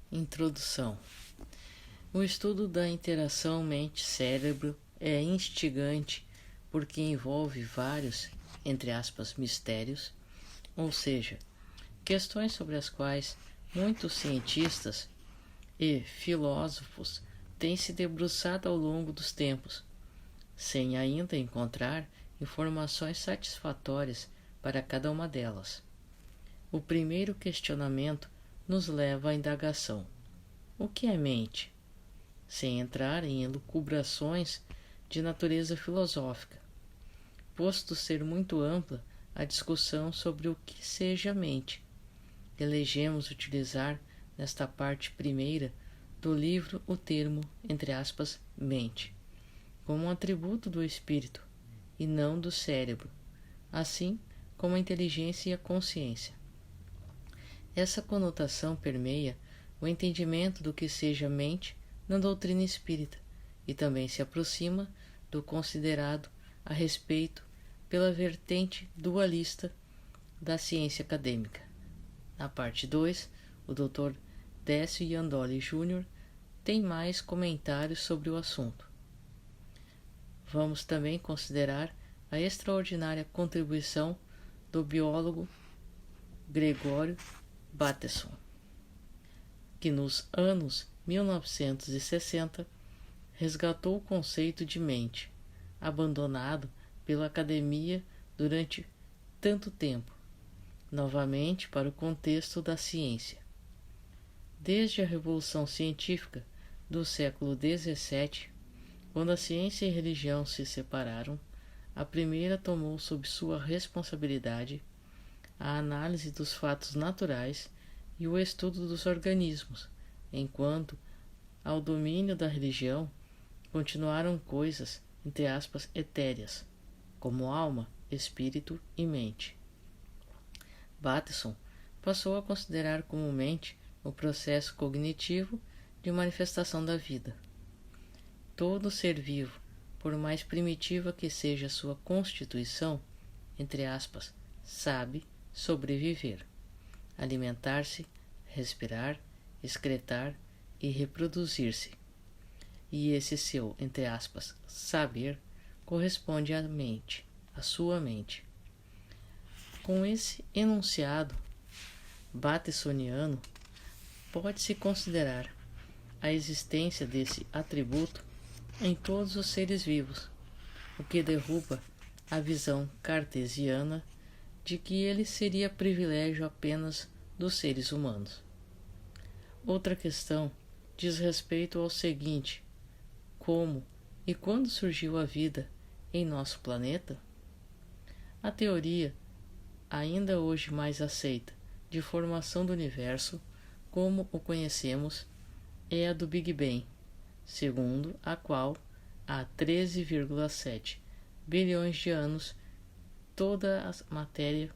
Introdução. O estudo da interação mente-cérebro é instigante porque envolve vários, entre aspas, mistérios, ou seja, questões sobre as quais muitos cientistas e filósofos têm se debruçado ao longo dos tempos, sem ainda encontrar informações satisfatórias para cada uma delas. O primeiro questionamento nos leva à indagação: o que é mente? Sem entrar em elucubrações de natureza filosófica, posto ser muito ampla a discussão sobre o que seja mente. Elegemos utilizar nesta parte primeira do livro o termo, entre aspas, mente, como um atributo do espírito e não do cérebro, assim como a inteligência e a consciência. Essa conotação permeia o entendimento do que seja mente na doutrina espírita e também se aproxima do considerado a respeito pela vertente dualista da ciência acadêmica. Na parte 2, o Dr. Décio Iandoli Jr. tem mais comentários sobre o assunto. Vamos também considerar a extraordinária contribuição do biólogo Gregório Bateson, que nos anos 1960 resgatou o conceito de mente, abandonado pela academia durante tanto tempo, novamente para o contexto da ciência. Desde a Revolução Científica do século XVII, quando a ciência e a religião se separaram, a primeira tomou sob sua responsabilidade a análise dos fatos naturais e o estudo dos organismos, enquanto, ao domínio da religião, continuaram coisas, entre aspas, etéreas, como alma, espírito e mente. Bateson passou a considerar como mente o processo cognitivo de manifestação da vida. Todo ser vivo, por mais primitiva que seja sua constituição, entre aspas, sabe sobreviver, alimentar-se, respirar, excretar e reproduzir-se. E esse seu, entre aspas, saber corresponde à mente, à sua mente. Com esse enunciado batesoniano, pode-se considerar a existência desse atributo em todos os seres vivos, o que derruba a visão cartesiana de que ele seria privilégio apenas dos seres humanos. Outra questão diz respeito ao seguinte: como e quando surgiu a vida em nosso planeta? A teoria, ainda hoje mais aceita, de formação do universo, como o conhecemos, é a do Big Bang, segundo a qual, há 13,7 bilhões de anos, toda a matéria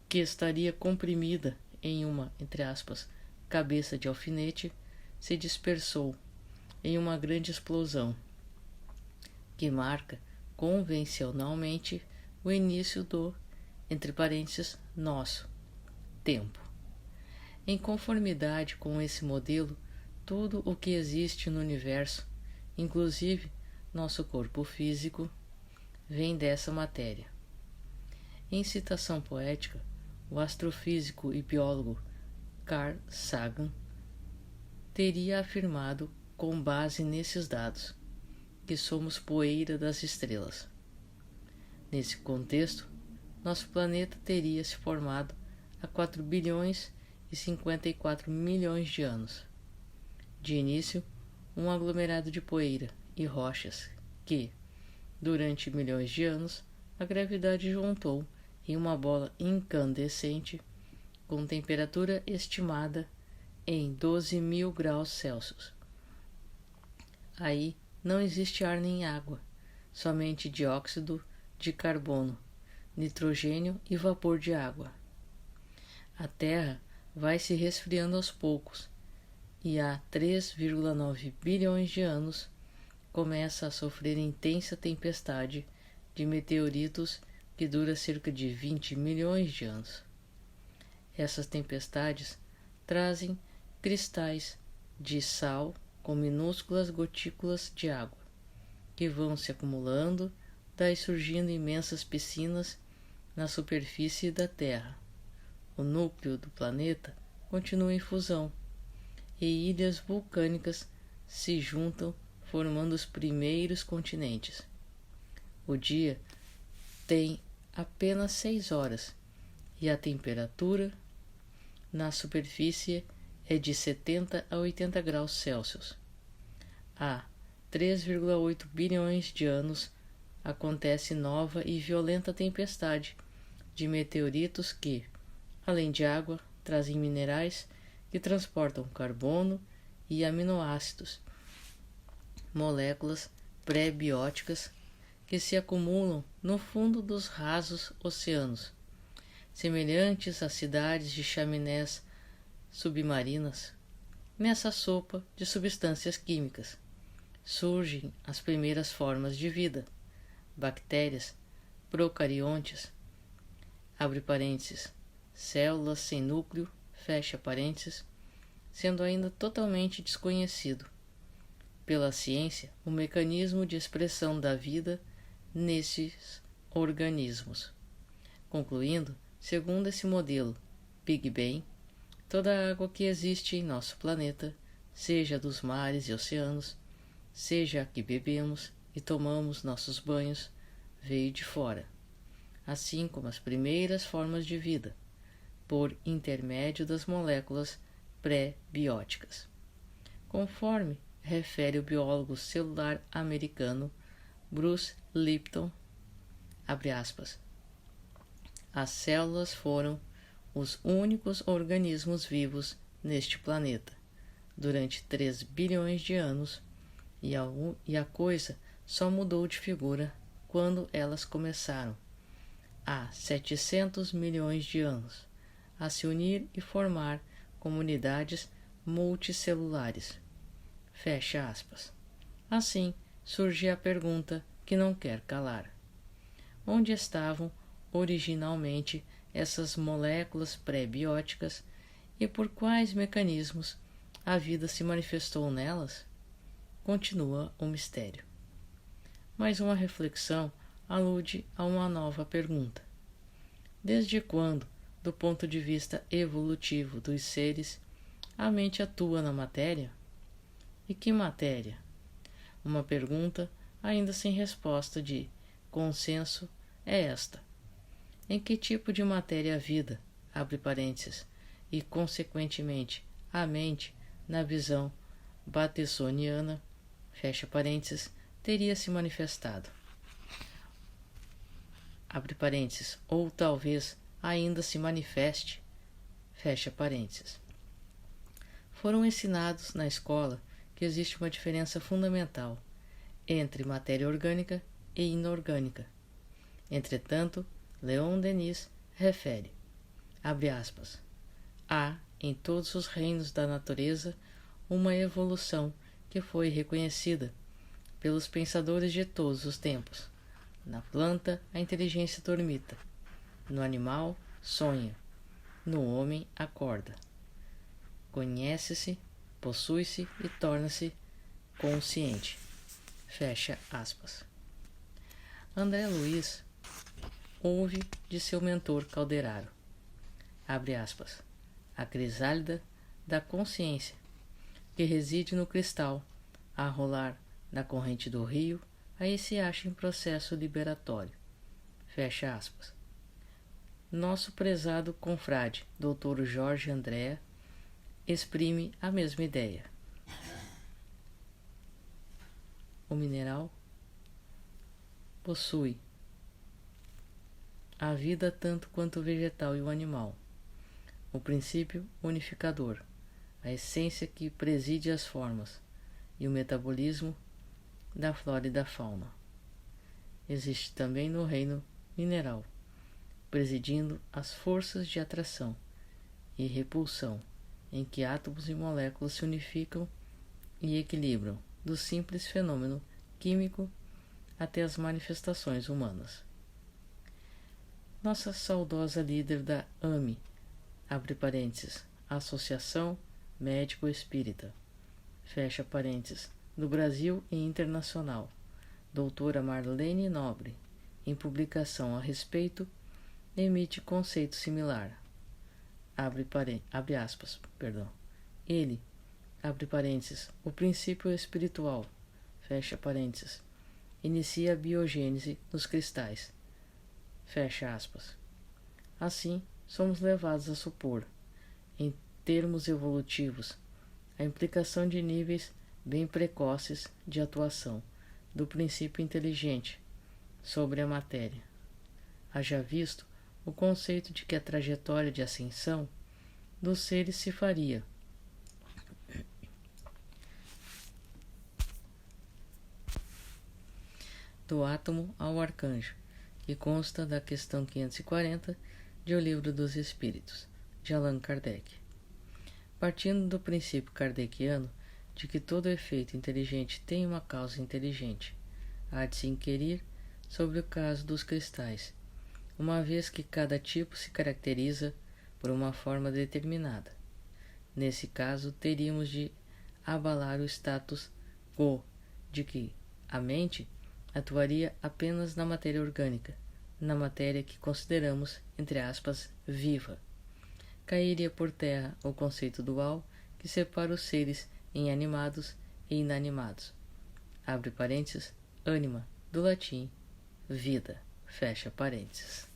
que estaria comprimida em uma, entre aspas, cabeça de alfinete se dispersou em uma grande explosão, que marca convencionalmente o início do, entre parênteses, nosso tempo. Em conformidade com esse modelo, tudo o que existe no universo, inclusive nosso corpo físico, vem dessa matéria. Em citação poética, o astrofísico e biólogo Carl Sagan teria afirmado, com base nesses dados, que somos poeira das estrelas. Nesse contexto, nosso planeta teria se formado há 4 bilhões e 54 milhões de anos. De início, um aglomerado de poeira e rochas que, durante milhões de anos, a gravidade juntou em uma bola incandescente com temperatura estimada em 12.000 graus Celsius. Aí não existe ar nem água, somente dióxido de carbono, nitrogênio e vapor de água. A Terra vai se resfriando aos poucos e há 3,9 bilhões de anos começa a sofrer intensa tempestade de meteoritos que dura cerca de 20 milhões de anos. Essas tempestades trazem cristais de sal com minúsculas gotículas de água, que vão se acumulando, daí surgindo imensas piscinas na superfície da Terra. O núcleo do planeta continua em fusão, e ilhas vulcânicas se juntam, formando os primeiros continentes. O dia tem apenas 6 horas, e a temperatura na superfície é de 70 a 80 graus Celsius. Há 3,8 bilhões de anos acontece nova e violenta tempestade de meteoritos que, além de água, trazem minerais que transportam carbono e aminoácidos, moléculas pré-bióticas que se acumulam no fundo dos rasos oceanos, semelhantes a cidades de chaminés submarinas. Nessa sopa de substâncias químicas surgem as primeiras formas de vida, bactérias, procariontes, abre parênteses, células sem núcleo, fecha parênteses, sendo ainda totalmente desconhecido pela ciência o mecanismo de expressão da vida nesses organismos. Concluindo, segundo esse modelo Big Bang, toda a água que existe em nosso planeta, seja dos mares e oceanos, seja a que bebemos e tomamos nossos banhos, veio de fora, assim como as primeiras formas de vida, por intermédio das moléculas pré-bióticas. Conforme refere o biólogo celular americano Bruce Lipton, abre aspas, as células foram os únicos organismos vivos neste planeta durante 3 bilhões de anos e a coisa só mudou de figura quando elas começaram, há 700 milhões de anos, a se unir e formar comunidades multicelulares. Fecha aspas. Assim surge a pergunta que não quer calar. Onde estavam originalmente essas moléculas pré-bióticas e por quais mecanismos a vida se manifestou nelas? Continua o mistério. Mais uma reflexão alude a uma nova pergunta. Desde quando, do ponto de vista evolutivo dos seres, a mente atua na matéria? E que matéria? Uma pergunta ainda sem resposta de consenso é esta. Em que tipo de matéria a vida, abre parênteses, e consequentemente a mente, na visão batersoniana, fecha parênteses, teria se manifestado? Abre parênteses, ou talvez ainda se manifeste, fecha parênteses. Foram ensinados na escola que existe uma diferença fundamental entre matéria orgânica e inorgânica. Entretanto, Leon Denis refere, abre aspas, há em todos os reinos da natureza uma evolução que foi reconhecida pelos pensadores de todos os tempos. Na planta, a inteligência dormita. No animal, sonha. No homem, acorda. Conhece-se, possui-se e torna-se consciente. Fecha aspas. André Luiz ouve de seu mentor Calderaro, abre aspas, a crisálida da consciência que reside no cristal, a rolar na corrente do rio, aí se acha em processo liberatório. Fecha aspas. Nosso prezado confrade, Dr. Jorge Andréa, exprime a mesma ideia. O mineral possui a vida tanto quanto o vegetal e o animal, o princípio unificador, a essência que preside as formas e o metabolismo da flora e da fauna. Existe também no reino mineral, presidindo as forças de atração e repulsão, em que átomos e moléculas se unificam e equilibram, do simples fenômeno químico até as manifestações humanas. Nossa saudosa líder da AME, abre parênteses, Associação médico espírita, fecha parênteses, do Brasil e internacional, doutora Marlene Nobre, em publicação a respeito, emite conceito similar, abre aspas, perdão. Ele, abre parênteses, o princípio espiritual, fecha parênteses, inicia a biogênese nos cristais, fecha aspas. Assim, somos levados a supor, em termos evolutivos, a implicação de níveis bem precoces de atuação do princípio inteligente sobre a matéria. Haja visto o conceito de que a trajetória de ascensão dos seres se faria do átomo ao arcanjo, que consta da questão 540 de O Livro dos Espíritos, de Allan Kardec. Partindo do princípio kardeciano de que todo efeito inteligente tem uma causa inteligente, há de se inquirir sobre o caso dos cristais, uma vez que cada tipo se caracteriza por uma forma determinada. Nesse caso, teríamos de abalar o status quo de que a mente atuaria apenas na matéria orgânica, na matéria que consideramos, entre aspas, viva. Cairia por terra o conceito dual que separa os seres em animados e inanimados. Abre parênteses, ânima, do latim, vida, fecha parênteses.